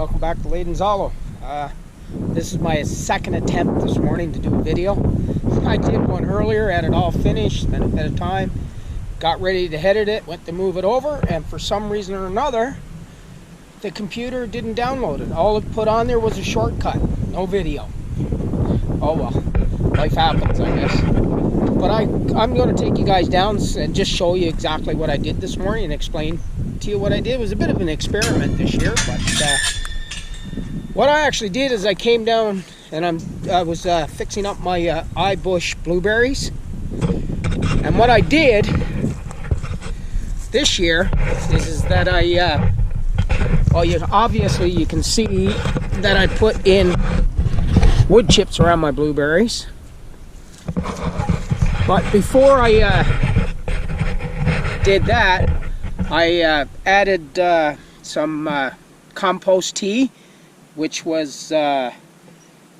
Welcome back to Layden's Hollow. This is my second attempt this morning to do a video. I did one earlier, had it all finished, spent a bit of time, got ready to edit it, went to move it over, and for some reason or another, the computer didn't download it. All it put on there was a shortcut, no video. Oh well, life happens, I guess. But I'm going to take you guys down and just show you exactly what I did this morning and explain to you what I did. It was a bit of an experiment this year, but what I actually did is I came down and I was fixing up my eye bush blueberries. And what I did this year is that obviously you can see that I put in wood chips around my blueberries. But before I did that, I added some compost tea, which was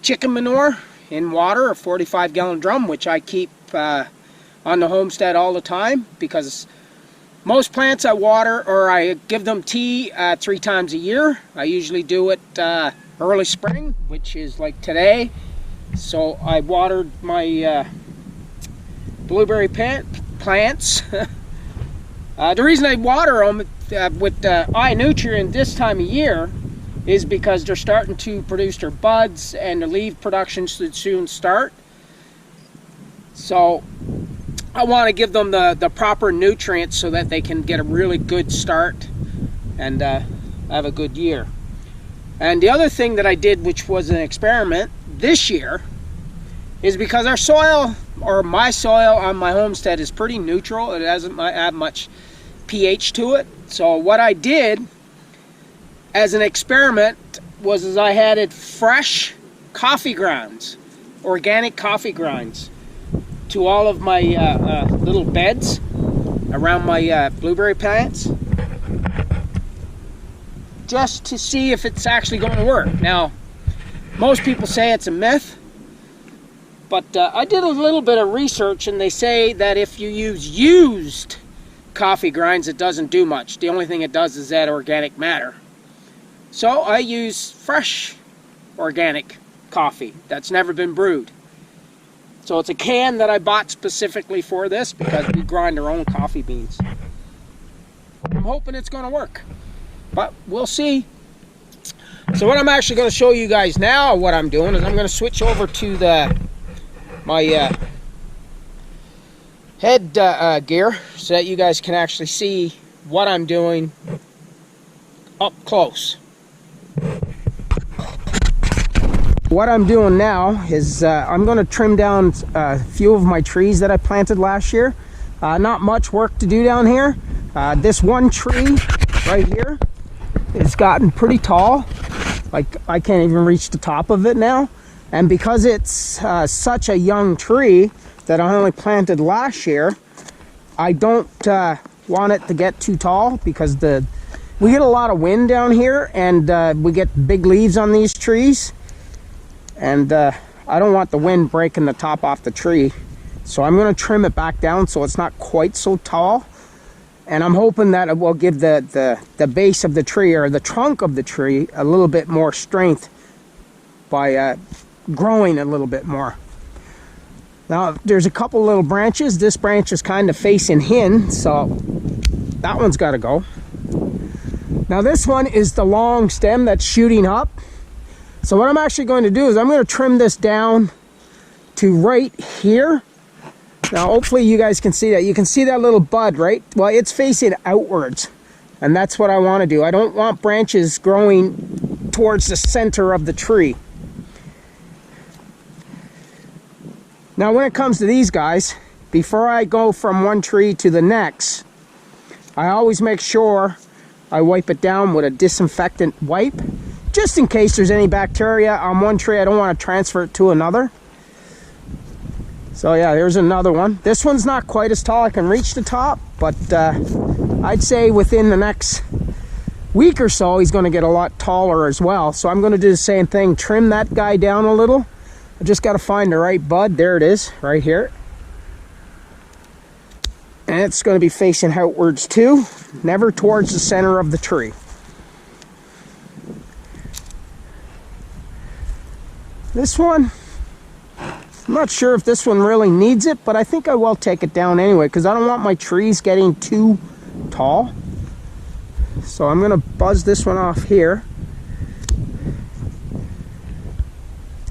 chicken manure in water, a 45-gallon drum, which I keep on the homestead all the time because most plants I water or I give them tea 3 times a year. I usually do it early spring, which is like today. So I watered my blueberry plants. The reason I water them with eye nutrient this time of year is because they're starting to produce their buds and the leaf production should soon start. So I want to give them the proper nutrients so that they can get a really good start and have a good year. And the other thing that I did, which was an experiment this year, is because our soil, or my soil on my homestead, is pretty neutral. It doesn't have much pH to it. So what I did as an experiment was I added fresh coffee grounds, organic coffee grounds, to all of my little beds around my blueberry plants, just to see if it's actually going to work. Now, most people say it's a myth, but I did a little bit of research and they say that if you use used coffee grinds, it doesn't do much. The only thing it does is add organic matter. So I use fresh organic coffee that's never been brewed. So it's a can that I bought specifically for this because we grind our own coffee beans. I'm hoping it's going to work, but we'll see. So what I'm actually going to show you guys now, what I'm doing, is I'm going to switch over to my head gear so that you guys can actually see what I'm doing up close. What I'm doing now is I'm going to trim down a few of my trees that I planted last year. Not much work to do down here. This one tree right here has gotten pretty tall. Like I can't even reach the top of it now. And because it's such a young tree that I only planted last year, I don't want it to get too tall because we get a lot of wind down here and we get big leaves on these trees. And I don't want the wind breaking the top off the tree. So I'm going to trim it back down so it's not quite so tall. And I'm hoping that it will give the base of the tree or the trunk of the tree a little bit more strength by growing a little bit more. Now there's a couple little branches. This branch is kind of facing in, so that one's got to go. Now this one is the long stem that's shooting up. So what I'm actually going to do is I'm going to trim this down to right here. Now hopefully you guys can see that. You can see that little bud, right? Well, it's facing outwards. And that's what I want to do. I don't want branches growing towards the center of the tree. Now when it comes to these guys, before I go from one tree to the next, I always make sure I wipe it down with a disinfectant wipe. Just in case there's any bacteria on one tree, I don't want to transfer it to another. So yeah, there's another one. This one's not quite as tall. I can reach the top, but I'd say within the next week or so, he's going to get a lot taller as well. So I'm going to do the same thing, trim that guy down a little. I just got to find the right bud. There it is, right here. And it's going to be facing outwards too, never towards the center of the tree. This one, I'm not sure if this one really needs it, but I think I will take it down anyway because I don't want my trees getting too tall. So I'm going to buzz this one off here.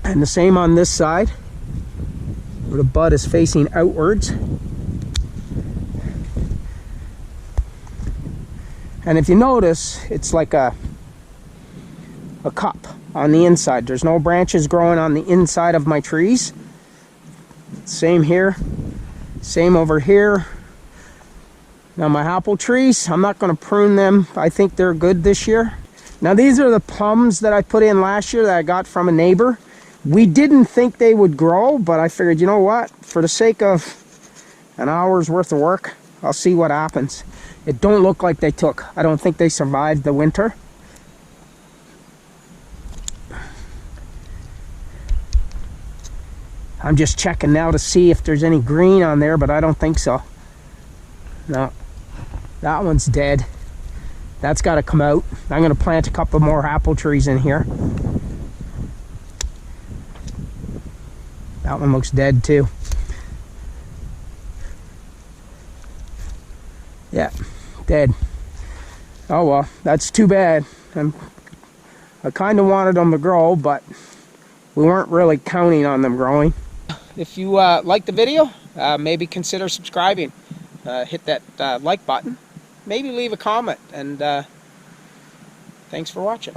And the same on this side, where the bud is facing outwards. And if you notice, it's like a cup on the inside. There's no branches growing on the inside of my trees. Same here, same over here. Now my apple trees, I'm not going to prune them. I think they're good this year. Now these are the plums that I put in last year that I got from a neighbor. We didn't think they would grow, but I figured, you know what? For the sake of an hour's worth of work, I'll see what happens. It don't look like they took. I don't think they survived the winter. I'm just checking now to see if there's any green on there, but I don't think so. No, that one's dead. That's got to come out. I'm going to plant a couple more apple trees in here. That one looks dead too. Yeah, dead. Oh well, that's too bad. I kind of wanted them to grow, but we weren't really counting on them growing. If you like the video, maybe consider subscribing. Hit that like button. Maybe leave a comment, and thanks for watching.